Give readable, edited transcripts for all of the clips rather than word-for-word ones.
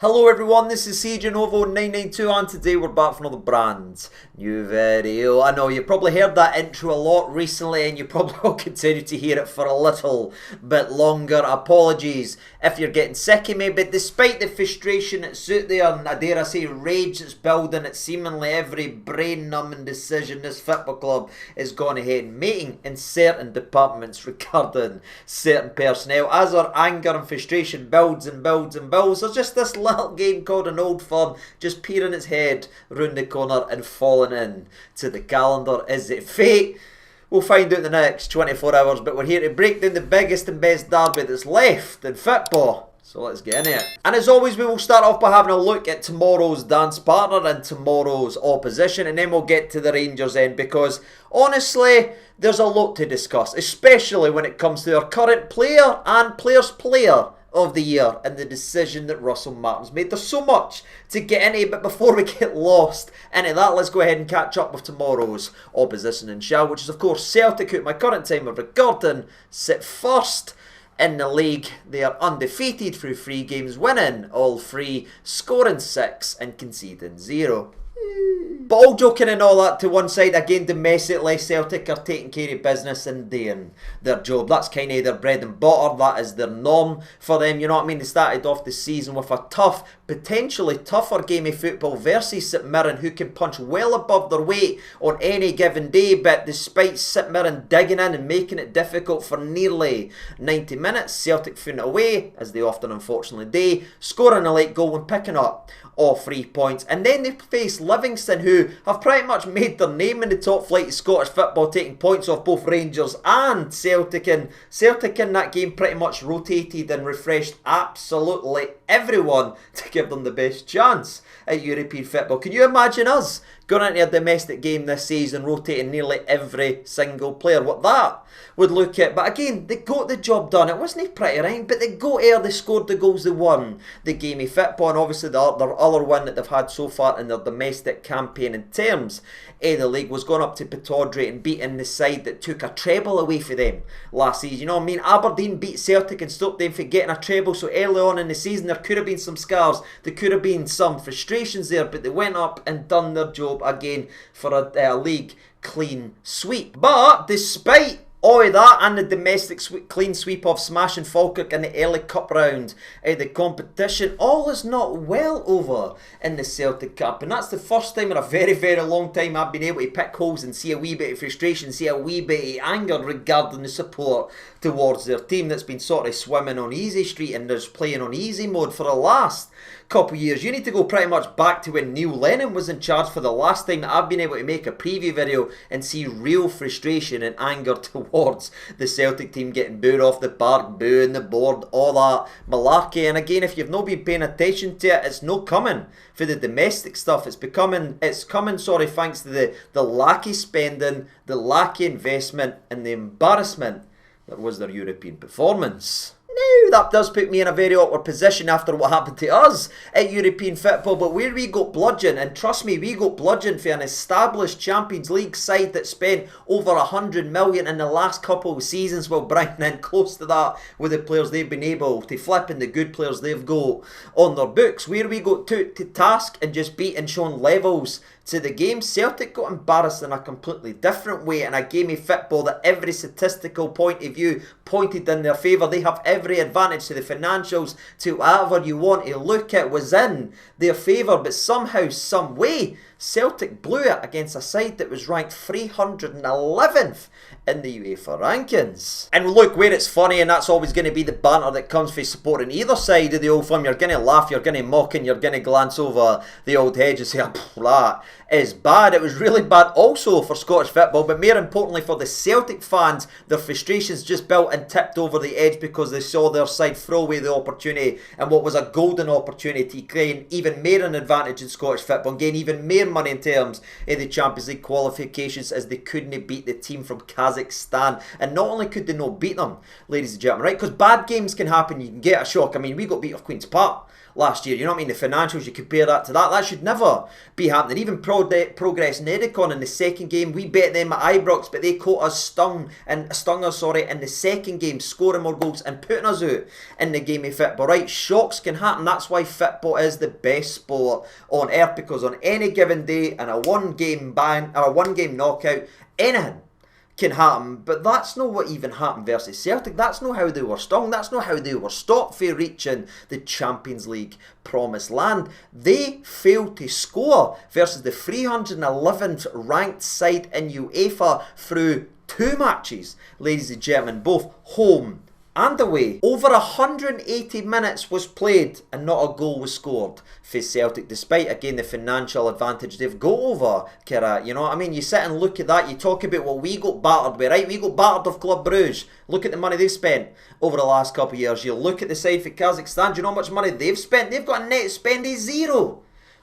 Hello everyone, this is CJNovo992 and today we're back for another brand new video. I know you've probably heard that intro a lot recently and you probably will continue to hear it for a little bit longer. Apologies if you're getting sick of me, but despite the frustration that's out there and I dare I say rage that's building at seemingly every brain-numbing decision this football club is going ahead and making in certain departments regarding certain personnel, as our anger and frustration builds and builds and builds, there's just this little game called an old firm just peering its head round the corner and falling in to the calendar. Is it fate? We'll find out in the next 24 hours, but we're here to break down the biggest and best derby that's left in football. So let's get in it. And as always, we will start off by having a look at tomorrow's dance partner and tomorrow's opposition, and then we'll get to the Rangers end because honestly, there's a lot to discuss, especially when it comes to our current player and player's player of the year and the decision that Russell Martin's made. There's so much to get into, but before we get lost into that, let's go ahead and catch up with tomorrow's opposition in shell, which is of course Celtic, who at my current time of recording sit first in the league. They are undefeated through 3 games, winning all 3, scoring 6 and conceding 0. But all joking and all that to one side, again domestically Celtic are taking care of business and doing their job. That's kind of their bread and butter, that is their norm for them, you know what I mean? They started off the season with a tough, potentially tougher game of football versus St Mirren, who can punch well above their weight on any given day, but despite St Mirren digging in and making it difficult for nearly 90 minutes, Celtic found it away, as they often unfortunately do, scoring a late goal and picking up all 3 points. And then they face Livingston, who have pretty much made their name in the top flight of Scottish football, taking points off both Rangers and Celtic. And Celtic in that game pretty much rotated and refreshed absolutely everyone to give them the best chance at European football. Can you imagine us going into a domestic game this season rotating nearly every single player? What that would look at. But again, they got the job done. It wasn't pretty, right? But they got there, they scored the goals, they won the game of football, and obviously their other win that they've had so far in their domestic campaign in terms of the league was going up to Pittodrie and beating the side that took a treble away from them last season. You know what I mean? Aberdeen beat Celtic and stopped them from getting a treble, so early on in the season there could have been some scars, there could have been some frustrations there, but they went up and done their job again for a league clean sweep. But despite all of that and the domestic clean sweep of smashing Falkirk in the early cup round of the competition, all is not well over in the Celtic Cup, and that's the first time in a very, very long time I've been able to pick holes and see a wee bit of frustration, see a wee bit of anger regarding the support towards their team that's been sort of swimming on easy street and is playing on easy mode for the last couple of years. You need to go pretty much back to when Neil Lennon was in charge for the last time that I've been able to make a preview video and see real frustration and anger towards the Celtic team getting booed off the park, booing the board, all that malarkey. And again, if you've not been paying attention to it, it's no coming for the domestic stuff. It's coming thanks to the lack of spending, the lack of investment and the embarrassment that was their European performance. Now, that does put me in a very awkward position after what happened to us at European football, but where we got bludgeoned, and trust me, we got bludgeoned for an established Champions League side that spent over 100 million in the last couple of seasons while bringing in close to that with the players they've been able to flip and the good players they've got on their books. Where we got to task and just beat and shown levels to the game, Celtic got embarrassed in a completely different way in a game of football that every statistical point of view pointed in their favour. They have every advantage to the financials, to whatever you want to look at was in their favour, but somehow, some way, Celtic blew it against a side that was ranked 311th in the UEFA rankings. And look, where it's funny, and that's always going to be the banter that comes from supporting either side of the old firm, you're going to laugh, you're going to mock, and you're going to glance over the old hedge and say, that is bad. It was really bad also for Scottish football, but more importantly for the Celtic fans, their frustrations just built and tipped over the edge because they saw their side throw away the opportunity, and what was a golden opportunity to gain even more an advantage in Scottish football and gain even more money in terms of the Champions League qualifications, as they couldn't beat the team from Kazakhstan. And not only could they not beat them, ladies and gentlemen, right, because bad games can happen, you can get a shock. I mean, we got beat off Queen's Park last year. You know what I mean? The financials, you compare that to that. That should never be happening. Even Progress Nedicon in the second game, we bet them at Ibrox, but they caught us stung us in the second game, scoring more goals and putting us out in the game of football. Right, shocks can happen. That's why football is the best sport on earth, because on any given day in a one game knockout, anything can happen. But that's not what even happened versus Celtic. That's not how they were stung. That's not how they were stopped for reaching the Champions League promised land. They failed to score versus the 311th ranked side in UEFA through 2 matches, ladies and gentlemen, both home and away. Over 180 minutes was played and not a goal was scored for Celtic, despite, again, the financial advantage they've got over kairat. You know what I mean? You sit and look at that, you talk about what we got battered with, right? We got battered off Club Brugge. Look at the money they've spent over the last couple of years. You look at the side for Kazakhstan, do you know how much money they've spent? They've got a net spend of 0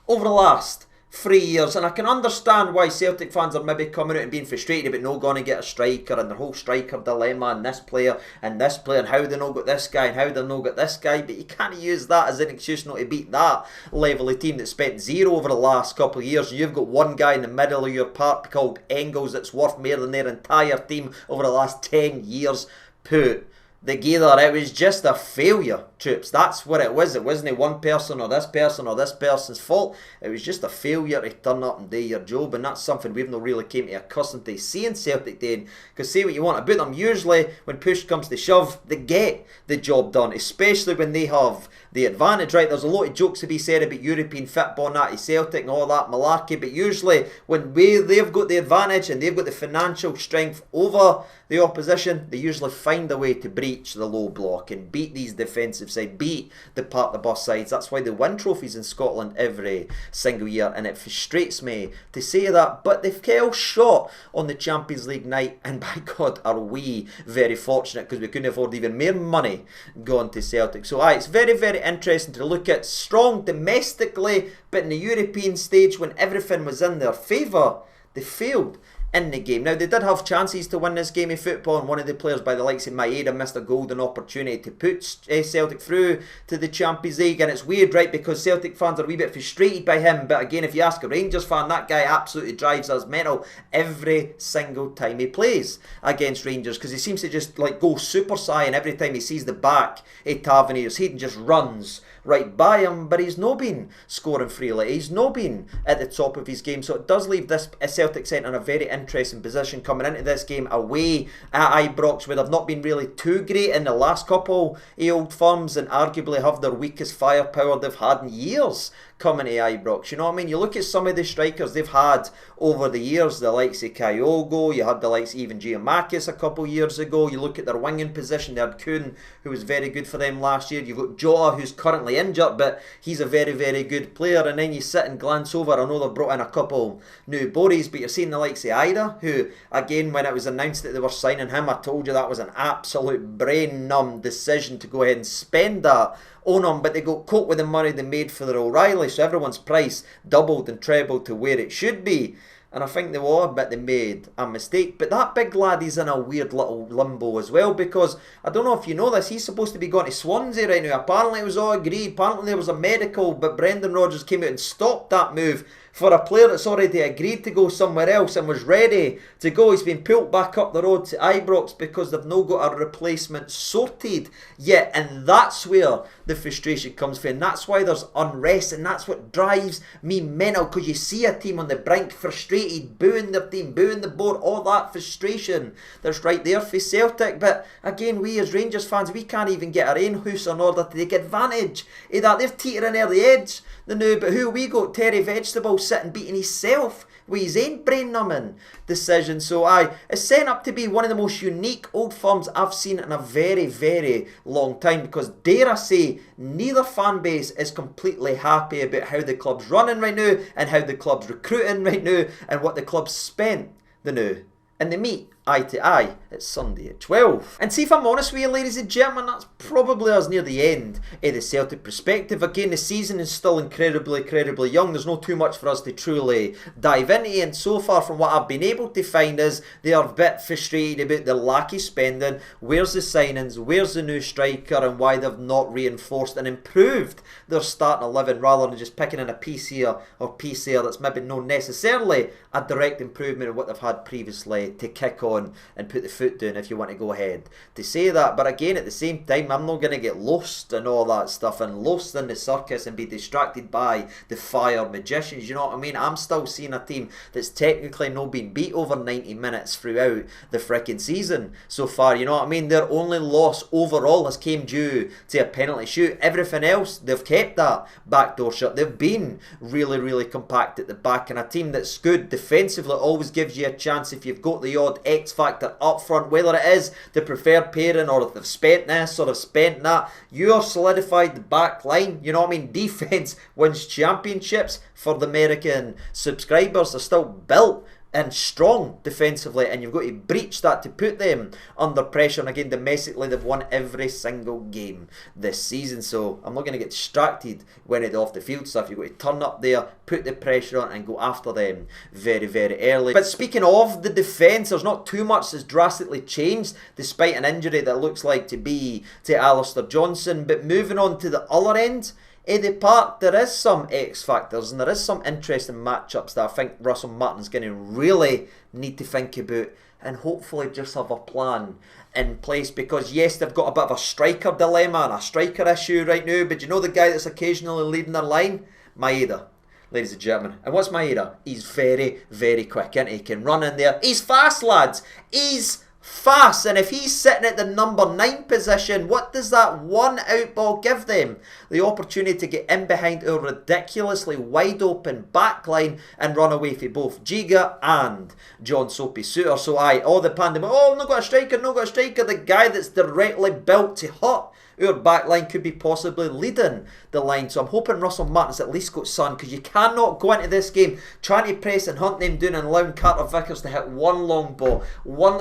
over the last 3 years, and I can understand why Celtic fans are maybe coming out and being frustrated about not going to get a striker and the whole striker dilemma and this player and how they not got this guy and how they not got this guy, but you can't use that as an excuse not to beat that level of team that spent 0 over the last couple of years. You've got one guy in the middle of your park called Engels that's worth more than their entire team over the last 10 years put together. It was just a failure, troops. That's what it was. It wasn't one person or this person's fault. It was just a failure to turn up and do your job, and that's something we've not really came to accustomed to seeing Celtic doing. Because say what you want about them, usually when push comes to shove, they get the job done, especially when they have the advantage, right? There's a lot of jokes to be said about European football and that to Celtic and all that malarkey, but usually when they've got the advantage and they've got the financial strength over the opposition, they usually find a way to breach the low block and beat these defensive sides, beat the park the bus sides. That's why they win trophies in Scotland every single year, and it frustrates me to say that, but they've fell short on the Champions League night, and by God are we very fortunate, because we couldn't afford even more money going to Celtic. So it's very, very interesting to look at strong domestically, but in the European stage when everything was in their favour, they failed in the game. Now, they did have chances to win this game of football, and one of the players by the likes of Maeda missed a golden opportunity to put Celtic through to the Champions League, and it's weird, right, because Celtic fans are a wee bit frustrated by him, but again, if you ask a Rangers fan, that guy absolutely drives us mental every single time he plays against Rangers, because he seems to just like go Super Saiyan every time he sees the back of Tavernier's head and just runs right by him, but he's not been scoring freely. He's not been at the top of his game, so it does leave this Celtic side in a very interesting position coming into this game away at Ibrox, where they've not been really too great in the last couple of old firms and arguably have their weakest firepower they've had in years coming to Ibrox. You know what I mean? You look at some of the strikers they've had over the years, the likes of Kyogo, you had the likes of even Giamakis a couple of years ago. You look at their winging position, they had Kuhn, who was very good for them last year. You've got Jota, who's currently injured, but he's a very, very good player. And then you sit and glance over, I know they've brought in a couple new bodies, but you're seeing the likes of Ida, who, again, when it was announced that they were signing him, I told you that was an absolute brain-numb decision to go ahead and spend that on him, but they got caught with the money they made for their O'Reilly, so everyone's price doubled and trebled to where it should be. And I think they were, but they made a mistake. But that big lad is in a weird little limbo as well, because I don't know if you know this, he's supposed to be going to Swansea right now. Apparently it was all agreed, apparently there was a medical, but Brendan Rodgers came out and stopped that move for a player that's already agreed to go somewhere else and was ready to go. He's been pulled back up the road to Ibrox because they've no got a replacement sorted yet, and that's where the frustration comes from, and that's why there's unrest, and that's what drives me mental, because you see a team on the brink frustrated, booing their team, booing the board, all that frustration that's right there for Celtic. But again, we as Rangers fans, we can't even get our own house in order to take advantage of that. They're teetering near the edge, the new, but who we got? Terry Vegetable sitting beating himself with his own brain-numbing decision. So it's set up to be one of the most unique old firms I've seen in a very, very long time, because dare I say, neither fan base is completely happy about how the club's running right now and how the club's recruiting right now and what the club's spent the now. And they meet eye to eye. It's Sunday at 12. And see, if I'm honest with you, ladies and gentlemen, that's probably us near the end of the Celtic perspective. Again, the season is still incredibly young. There's not too much for us to truly dive into, and so far from what I've been able to find is they are a bit frustrated about the lack of spending. Where's the signings? Where's the new striker? And why they've not reinforced and improved their starting 11 rather than just picking in a piece here or piece there that's maybe not necessarily a direct improvement of what they've had previously to kick on and put the foot down, if you want to go ahead to say that. But again, at the same time, I'm not going to get lost in all that stuff and lost in the circus and be distracted by the fire magicians, you know what I mean? I'm still seeing a team that's technically not been beat over 90 minutes throughout the freaking season so far, you know what I mean? Their only loss overall has came due to a penalty shoot. Everything else, they've kept that backdoor shut. They've been really compact at the back, and a team that's good defensively always gives you a chance if you've got the odd X factor up front, whether it is the preferred pairing or if they've spent this or have spent that. You're solidified the back line, you know what I mean? Defense wins championships for the American subscribers. They're still built and strong defensively, and you've got to breach that to put them under pressure. And again, domestically, they've won every single game this season, so I'm not going to get distracted when it's off the field stuff. You've got to turn up there, put the pressure on, and go after them very early. But speaking of the defence, there's not too much that's drastically changed despite an injury that looks like to be to Alistair Johnson. But moving on to the other end of the park, there is some X factors and there is some interesting matchups that I think Russell Martin's going to really need to think about and hopefully just have a plan in place, because yes, they've got a bit of a striker dilemma and a striker issue right now, but you know the guy that's occasionally leading their line? Maeda, ladies and gentlemen. And what's Maeda? He's very quick, and he can run in there. He's fast, lads. He's fast, and if he's sitting at the number 9 position, what does that one out ball give them? The opportunity to get in behind our ridiculously wide open backline and run away for both Giga and John Soapy Suter. So all the pandemonium, oh, not got a striker, the guy that's directly built to hurt our backline could be possibly leading the line. So I'm hoping Russell Martin's at least got sun, because you cannot go into this game trying to press and hunt them down and allowing Carter Vickers to hit one long ball.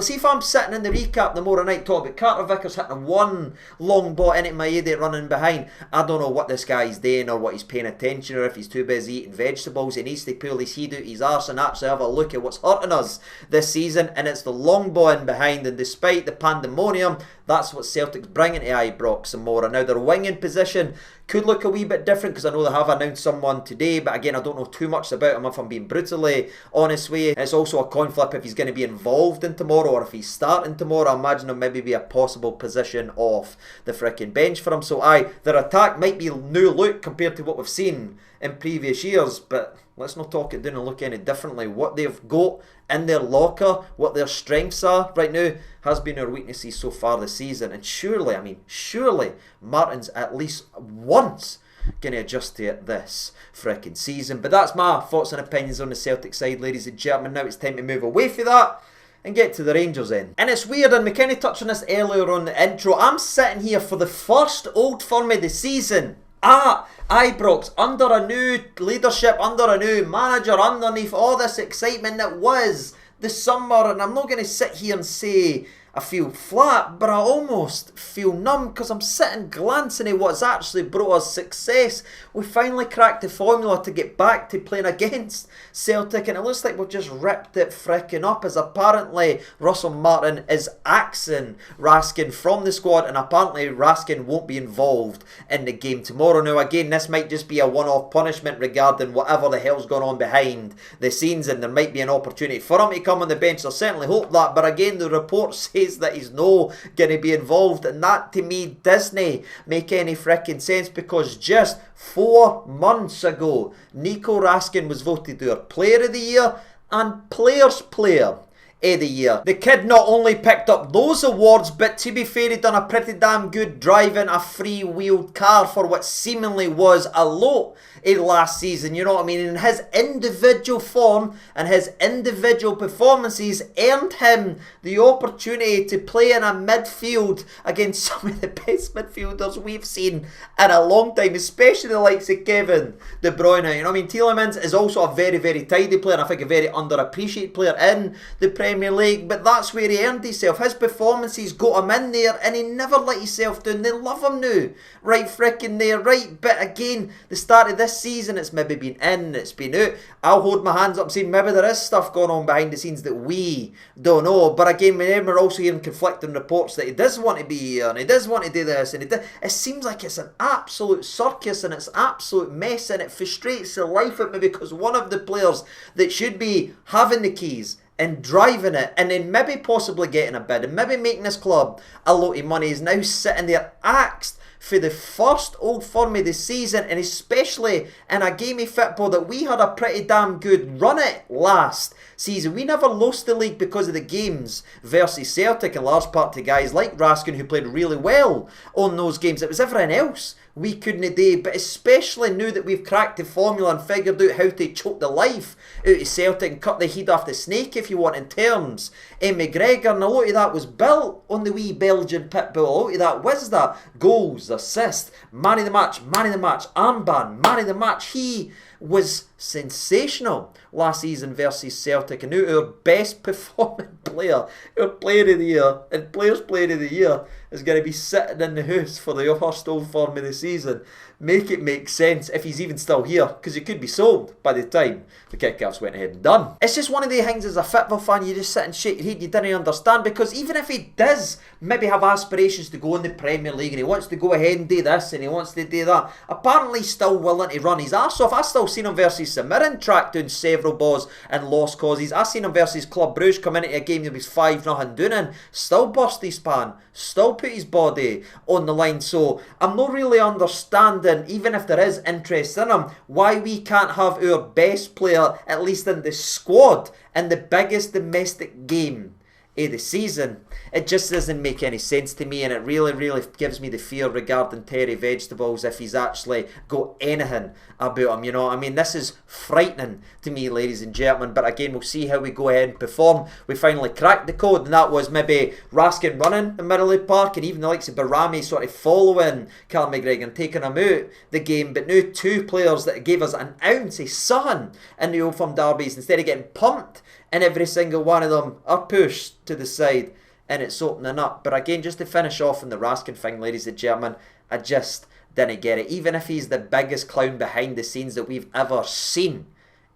See if I'm sitting in the recap tomorrow night talking about Carter Vickers hitting one long ball into Maeda running behind. I don't know what this guy's doing or what he's paying attention, or if he's too busy eating vegetables. He needs to pull his head out his arse and actually have a look at what's hurting us this season, and it's the long ball in behind. And despite the pandemonium, that's what Celtic's bringing to Ibrox tomorrow. Now, their winging position could look a wee bit different, because I know they have announced someone today, but again, I don't know too much about him, if I'm being brutally honest with you. And it's also a coin flip if he's going to be involved in tomorrow or if he's starting tomorrow. I imagine there'll maybe be a possible position off the frickin' bench for him. So their attack might be new look compared to what we've seen in previous years, but let's not talk it down and look any differently. What they've got in their locker, what their strengths are right now, has been our weaknesses so far this season. And surely Martin's at least once going to adjust to it this frickin' season. But that's my thoughts and opinions on the Celtic side, ladies and gentlemen. Now it's time to move away from that and get to the Rangers end. And it's weird, and we kind of touched on this earlier on the intro. I'm sitting here for the first Old Firm of the season at Ibrox, under a new leadership, under a new manager, underneath all this excitement that was the summer. And I'm not going to sit here and say I feel flat, but I almost feel numb, because I'm sitting glancing at what's actually brought us success. We finally cracked the formula to get back to playing against Celtic, and it looks like we've just ripped it frickin' up, as apparently Russell Martin is axing Raskin from the squad, and apparently Raskin won't be involved in the game tomorrow. Now again, this might just be a one-off punishment regarding whatever the hell's gone on behind the scenes, and there might be an opportunity for him to come on the bench. I certainly hope that, but again, the report says that he's no going to be involved, and that to me doesn't make any freaking sense, because just 4 months ago Nico Raskin was voted our Player of the Year and Players Player of the Year. The kid not only picked up those awards, but to be fair, he done a pretty damn good driving a free-wheeled car for what seemingly was a lot in last season, you know what I mean? And his individual form and his individual performances earned him the opportunity to play in a midfield against some of the best midfielders we've seen in a long time, especially the likes of Kevin De Bruyne. You know what I mean? Tielemans is also a very tidy player, and I think a very underappreciated player in the Premier Premier League, but that's where he earned himself. His performances got him in there, and he never let himself down. They love him now. Right frickin' there, right? But again, the start of this season, it's maybe been in, it's been out. I'll hold my hands up and say maybe there is stuff going on behind the scenes that we don't know. But again, we're also hearing conflicting reports that he does want to be here, and he does want to do this, and it seems like it's an absolute circus, and it's an absolute mess, and it frustrates the life out of me, because one of the players that should be having the keys and driving it, and then maybe possibly getting a bid, and maybe making this club a lot of money, is now sitting there axed for the first Old Firm of the season, and especially in a game of football that we had a pretty damn good run at last season. We never lost the league because of the games versus Celtic, in large part to guys like Raskin who played really well on those games. It was everything else we couldn't do, but especially now that we've cracked the formula and figured out how to choke the life out of Celtic and cut the head off the snake, if you want, in terms of McGregor, and a lot of that was built on the wee Belgian pitbull. A lot of that was that goals, assists, man of the match, armband, man of the match. He was sensational last season versus Celtic, and now our best performing player, our player of the year and players player of the year, is going to be sitting in the house for the first Old Firm of the season. Make it make sense if he's even still here, because he could be sold by the time the kick-offs went ahead and done. It's just one of the things as a football fan, you just sit and shake your head, you didn't understand, because even if he does maybe have aspirations to go in the Premier League, and he wants to go ahead and do this and he wants to do that, apparently he's still willing to run his arse off. I still seen him versus St Mirren track down several balls and lost causes. I seen him versus Club Brugge come into a game that was 5-0 down and still burst his span, still put his body on the line. So I'm not really understanding, even if there is interest in him, why we can't have our best player, at least in the squad, in the biggest domestic game of the season. It just doesn't make any sense to me, and it really gives me the fear regarding Terry Vegetables if he's actually got anything about him. You know what I mean? This is frightening to me, ladies and gentlemen, but again, we'll see how we go ahead and perform. We finally cracked the code, and that was maybe Raskin running the middle of the park, and even the likes of Barami sort of following Callum McGregor and taking him out the game. But now two players that gave us an ounce of sun in the Old Firm derbies, instead of getting pumped, and every single one of them are pushed to the side, and it's opening up. But again, just to finish off on the Raskin thing, ladies and gentlemen, I just didn't get it. Even if he's the biggest clown behind the scenes that we've ever seen,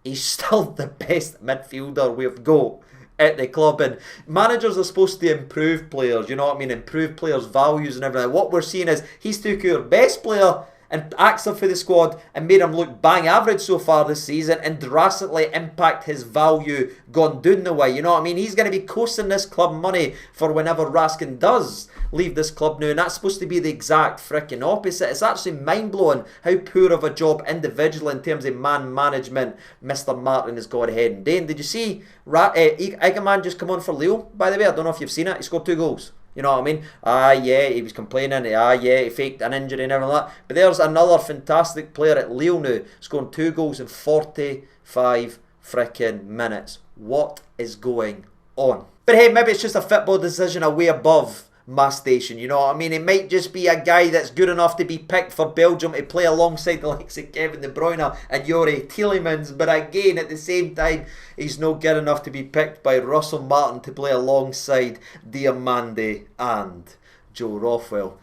he's still the best midfielder we've got at the club. And managers are supposed to improve players, you know what I mean, improve players' values and everything. What we're seeing is he's took our best player and axed him for the squad and made him look bang average so far this season, and drastically impact his value gone down the way. You know what I mean? He's going to be costing this club money for whenever Raskin does leave this club now, and that's supposed to be the exact freaking opposite. It's actually mind-blowing how poor of a job individually in terms of man management Mr. Martin has gone ahead and done. Did you see Egerman just come on for Leo, by the way? I don't know if you've seen it. He scored 2 goals. You know what I mean? Yeah, he was complaining. Yeah, he faked an injury and everything like that. But there's another fantastic player at Lille now, scoring 2 goals in 45 freaking minutes. What is going on? But hey, maybe it's just a football decision away above my station, you know what I mean? It might just be a guy that's good enough to be picked for Belgium to play alongside the likes of Kevin De Bruyne and Yuri Tielemans, but again, at the same time, he's not good enough to be picked by Russell Martin to play alongside Diamande and Joe Rothwell.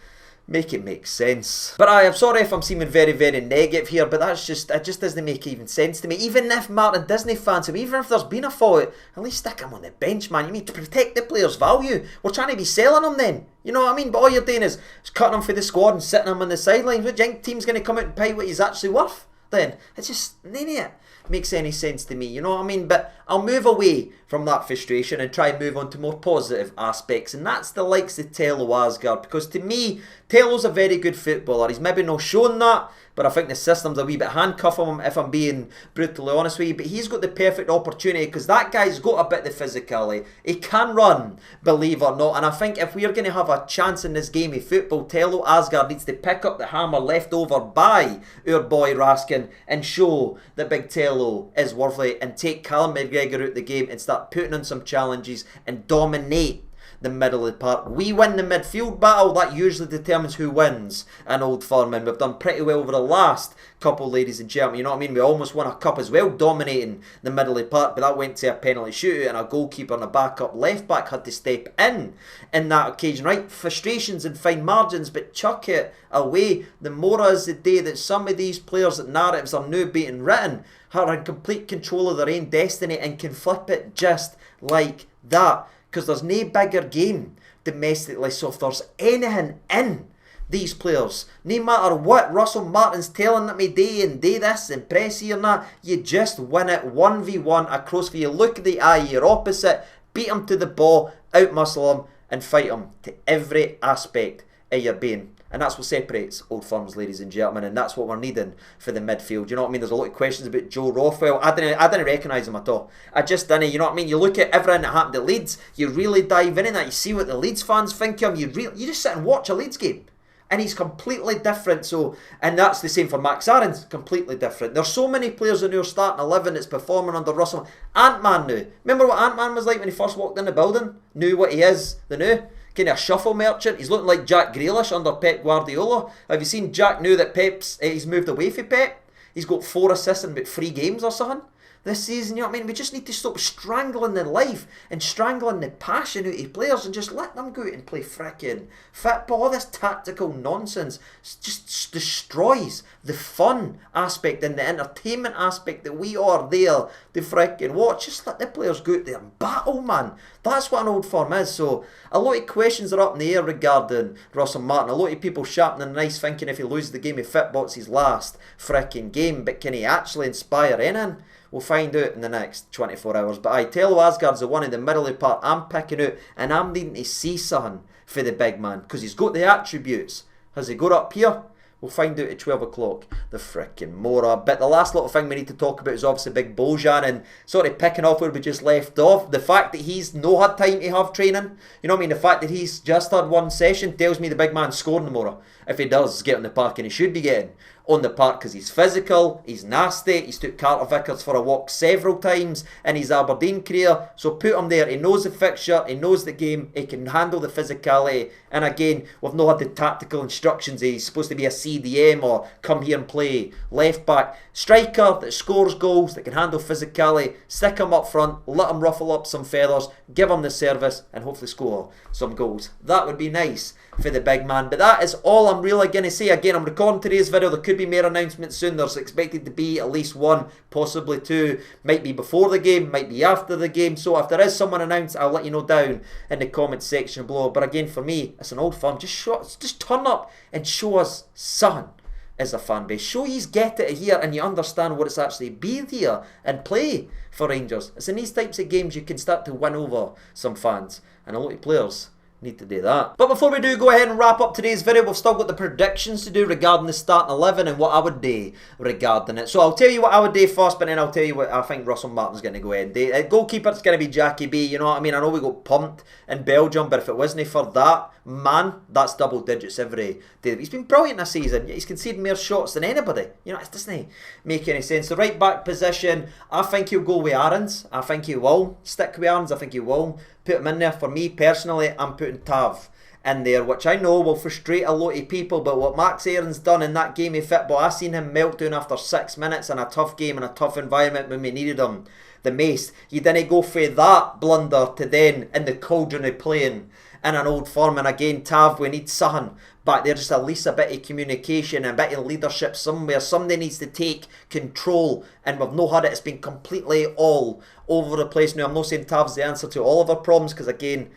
Make it make sense. But I'm sorry if I'm seeming very negative here, but it just doesn't make even sense to me. Even if Martin doesn't fancy him, even if there's been a fallout, at least stick him on the bench, man. You need to protect the player's value. We're trying to be selling him then. You know what I mean? But all you're doing is cutting him for the squad and sitting him on the sidelines. What do you think team's going to come out and pay what he's actually worth then? It's just, none of it makes any sense to me, you know what I mean? But I'll move away from that frustration and try and move on to more positive aspects, and that's the likes of Tello Asgard, because to me, Tello's a very good footballer. He's maybe not shown that, but I think the system's a wee bit handcuffing him, if I'm being brutally honest with you. But he's got the perfect opportunity, because that guy's got a bit of physicality. He can run, believe it or not. And I think if we're going to have a chance in this game of football, Tello Asgard needs to pick up the hammer left over by our boy Raskin and show that big Tello is worthy, and take Callum McGregor out the game and start putting in some challenges and dominate the middle of the park. We win the midfield battle, that usually determines who wins an Old Firm, and we've done pretty well over the last couple, ladies and gentlemen. You know what I mean? We almost won a cup as well, dominating the middle of the park, but that went to a penalty shootout, and a goalkeeper and a backup left back had to step in that occasion. Right, frustrations and fine margins, but chuck it away. The more is the day that some of these players that narratives are now being written are in complete control of their own destiny and can flip it just like that, because there's no bigger game domestically. So if there's anything in these players, no matter what Russell Martin's telling me day and day this and press here and that, you just win it 1v1 across for you. Look at the eye, you're opposite, beat him to the ball, outmuscle him and fight him to every aspect of your being. And that's what separates Old Firms, ladies and gentlemen, and that's what we're needing for the midfield. You know what I mean? There's a lot of questions about Joe Rothwell. I didn't recognise him at all. I just didn't. You know what I mean? You look at everything that happened at Leeds, you really dive in that. You see what the Leeds fans think of him. You just sit and watch a Leeds game, and he's completely different. So, and that's the same for Max Aarons, completely different. There's so many players in your starting 11 that's performing under Russell. Ant-Man now. Remember what Ant-Man was like when he first walked in the building? Knew what he is, the new kind of a shuffle merchant. He's looking like Jack Grealish under Pep Guardiola. Have you seen Jack now that he's moved away from Pep? He's got 4 assists in about 3 games or something this season. You know what I mean? We just need to stop strangling the life and strangling the passion out of players and just let them go out and play frickin' football. All this tactical nonsense just destroys the fun aspect and the entertainment aspect that we are there to frickin' watch. Just let the players go out there and battle, man. That's what an Old Firm is. So a lot of questions are up in the air regarding Russell Martin. A lot of people sharpening the knives thinking if he loses the game of football it's his last frickin' game, but can he actually inspire anything? We'll find out in the next 24 hours. But I tell you, Asgard's the one in the middle of the park I'm picking out, and I'm needing to see something for the big man, because he's got the attributes. Has he got up here? We'll find out at 12 o'clock. The frickin' Mora. But the last little thing we need to talk about is obviously Big Bojan, and sort of picking off where we just left off. The fact that he's no had time to have training. You know what I mean? The fact that he's just had one session tells me the big man's scoring Mora. If he does get on the park, and he should be getting on the park, because he's physical, he's nasty, he's took Carter Vickers for a walk several times in his Aberdeen career, so put him there. He knows the fixture, he knows the game, he can handle the physicality, and again, we've not had the tactical instructions. He's supposed to be a CDM or come here and play left back. Striker that scores goals, that can handle physicality, stick him up front, let him ruffle up some feathers, give him the service and hopefully score some goals. That would be nice for the big man. But that is all I'm really going to say. Again, I'm recording today's video. There could be more announcements soon. There's expected to be at least 1, possibly 2. Might be before the game, might be after the game. So if there is someone announced, I'll let you know down in the comments section below. But again, for me, it's an Old Firm. Just turn up and show us something as a fan base. Show you get it here and you understand what it's actually been here and play for Rangers. It's in these types of games you can start to win over some fans, and a lot of players need to do that. But before we do go ahead and wrap up today's video, we've still got the predictions to do regarding the starting 11 and what I would do regarding it. So I'll tell you what I would do first, but then I'll tell you what I think Russell Martin's going to go ahead and do. Goalkeeper, it's going to be Jackie B. You know what I mean? I know we got pumped in Belgium, but if it wasn't for that, man, that's double digits every day. He's been brilliant this season. He's conceded more shots than anybody. You know, it doesn't make any sense. The right back position, I think he'll go with Aarons. I think he will stick with Aarons. I think he will put him in there. For me personally, I'm putting Tav in there, which I know will frustrate a lot of people, but what Max Aarons done in that game of football, I seen him melt down after 6 minutes in a tough game, in a tough environment when we needed him the most. You didn't go for that blunder to then in the cauldron of playing in an Old Firm. And again, Tav, we need something back there, just at least a bit of communication and a bit of leadership somewhere. Somebody needs to take control, and we've not had it. It's been completely all over the place. Now, I'm not saying Tav's the answer to all of our problems, because again,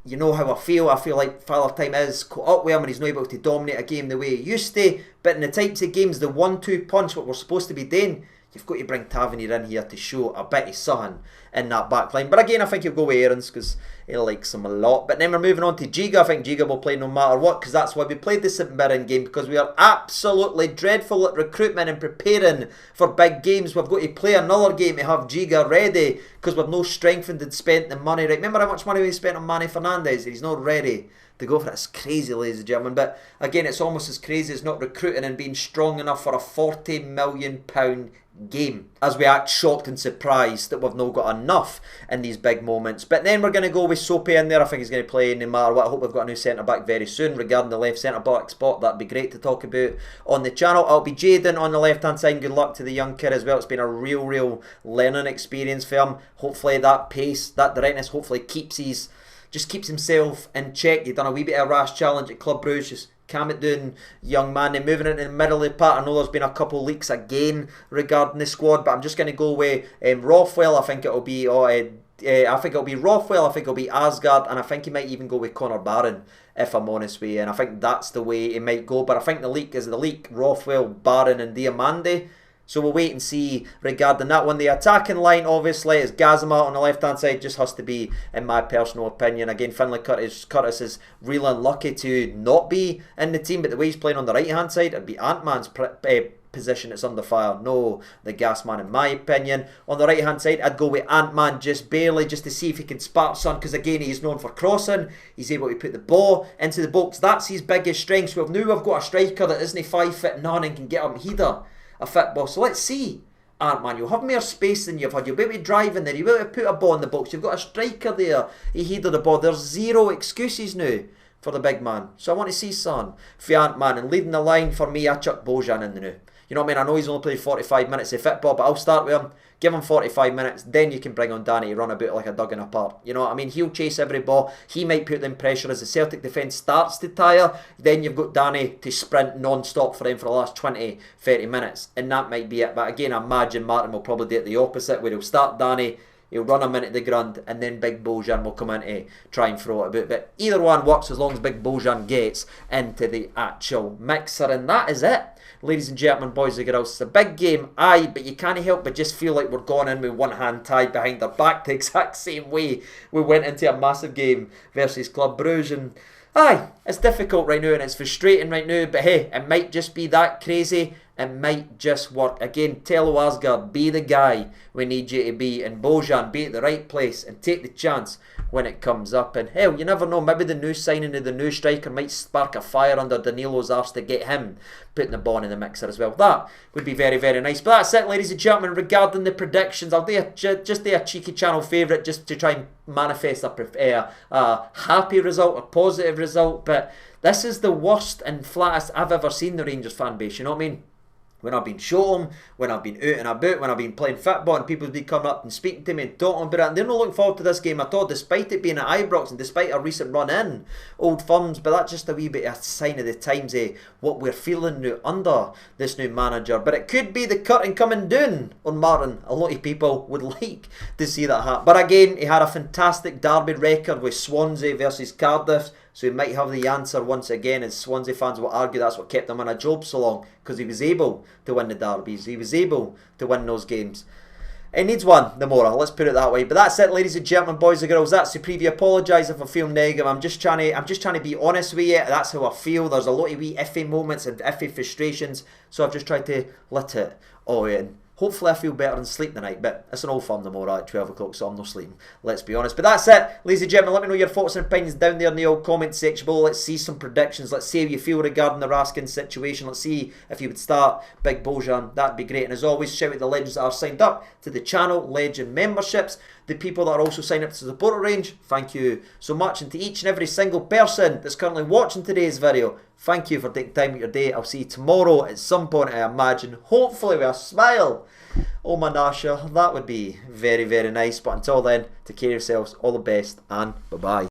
you know how I feel. I feel like Father Time is caught up with him and he's not able to dominate a game the way he used to. But in the types of games, the 1-2 punch, what we're supposed to be doing, you've got to bring Tavernier in here to show a bit of something in that back line. But again, I think he'll go with Aarons because he likes him a lot. But then we're moving on to Giga. I think Giga will play no matter what, because that's why we played the St Mirren game, because we are absolutely dreadful at recruitment and preparing for big games. We've got to play another game to have Giga ready, because we've no strengthened and spent the money. Right? Remember how much money we spent on Manny Fernandez? He's not ready to go for it. It's crazy, ladies and gentlemen. But again, it's almost as crazy as not recruiting and being strong enough for a £40 million game, as we act shocked and surprised that we've not got enough in these big moments. But then we're going to go with Soapy in there. I think he's going to play no matter what. I hope we've got a new centre back very soon. Regarding the left centre back spot, that'd be great to talk about on the channel. I'll be Jaden on the left hand side. Good luck to the young kid as well. It's been a real learning experience for him. Hopefully that pace, that directness, hopefully keeps himself in check. He's done a wee bit of a rash challenge at Club Brugge, just calm it down, young man. Then moving into the middle of the part, I know there's been a couple leaks again regarding the squad, but I'm just going to go with Rothwell. I think it'll be Rothwell, I think it'll be Asgard, and I think he might even go with Connor Barron, if I'm honest with you. And I think that's the way it might go. But I think the leak is Rothwell, Barron and Diamande. So we'll wait and see regarding that one. The attacking line, obviously, is Gazima on the left-hand side. Just has to be, in my personal opinion. Again, Finlay Curtis is really unlucky to not be in the team. But the way he's playing on the right-hand side, it'd be Ant-Man's position that's under fire. No, the gas man, in my opinion. On the right-hand side, I'd go with Ant-Man just barely, just to see if he can spark some. Because, again, he's known for crossing. He's able to put the ball into the box. That's his biggest strength. So we've got a striker that isn't 5'9" and can get him header. A fit ball. So let's see, Ant-Man. You'll have more space than you've had. You'll be able to drive in there. You'll be able to put a ball in the box. You've got a striker there. He headed the ball. There's zero excuses now for the big man. So I want to see son for Ant-Man. And leading the line for me, I chuck Bojan in the new. You know what I mean? I know he's only played 45 minutes of football, but I'll start with him. Give him 45 minutes, then you can bring on Danny to run about like a dog in a park. You know what I mean? He'll chase every ball. He might put them pressure as the Celtic defence starts to tire. Then you've got Danny to sprint non-stop for him for the last 20, 30 minutes. And that might be it. But again, I imagine Martin will probably do it the opposite, where he'll start Danny, he'll run him into the ground, and then Big Bojan will come in to try and throw it about. But either one works as long as Big Bojan gets into the actual mixer. And that is it. Ladies and gentlemen, boys and girls, it's a big game, aye, but you can't help but just feel like we're going in with one hand tied behind our back the exact same way we went into a massive game versus Club Brugge. And aye, it's difficult right now and it's frustrating right now, but hey, it might just be that crazy. It might just work. Again, Tello Asgard, be the guy we need you to be, and Bojan, be at the right place and take the chance when it comes up. And hell, you never know, maybe the new signing of the new striker might spark a fire under Danilo's arse to get him putting the ball in the mixer as well. That would be very nice. But that's it, ladies and gentlemen, regarding the predictions. I'll do just a cheeky channel favourite just to try and manifest a happy result, a positive result. But this is the worst and flattest I've ever seen the Rangers fan base, you know what I mean? When I've been showing, when I've been out and about, when I've been playing football and people's been coming up and speaking to me and talking about it, and they're not looking forward to this game at all, despite it being at Ibrox and despite a recent run in Old Firms. But that's just a wee bit of a sign of the times, what we're feeling now under this new manager. But it could be the curtain coming down on Martin. A lot of people would like to see that happen. But again, he had a fantastic derby record with Swansea versus Cardiff. So he might have the answer once again, as Swansea fans will argue that's what kept him on a job so long, because he was able to win the derbies, he was able to win those games. He needs one, the more, let's put it that way. But that's it, ladies and gentlemen, boys and girls. That's the preview. Apologise if I feel negative. I'm just trying to be honest with you. That's how I feel. There's a lot of wee iffy moments and iffy frustrations, so I've just tried to let it all in. Hopefully I feel better and sleep tonight, but it's an Old Firm tomorrow at 12 o'clock, so I'm not sleeping, let's be honest. But that's it, ladies and gentlemen. Let me know your thoughts and opinions down there in the old comment section below. Let's see some predictions. Let's see how you feel regarding the Raskin situation. Let's see if you would start Big Bojan. That'd be great. And as always, shout out the legends that are signed up to the channel, legend memberships. The people that are also signed up to the supporter range, thank you so much. And to each and every single person that's currently watching today's video, thank you for taking time out your day. I'll see you tomorrow at some point, I imagine, hopefully with a smile. Oh my Nasha, that would be very nice. But until then, take care of yourselves, all the best, and bye bye.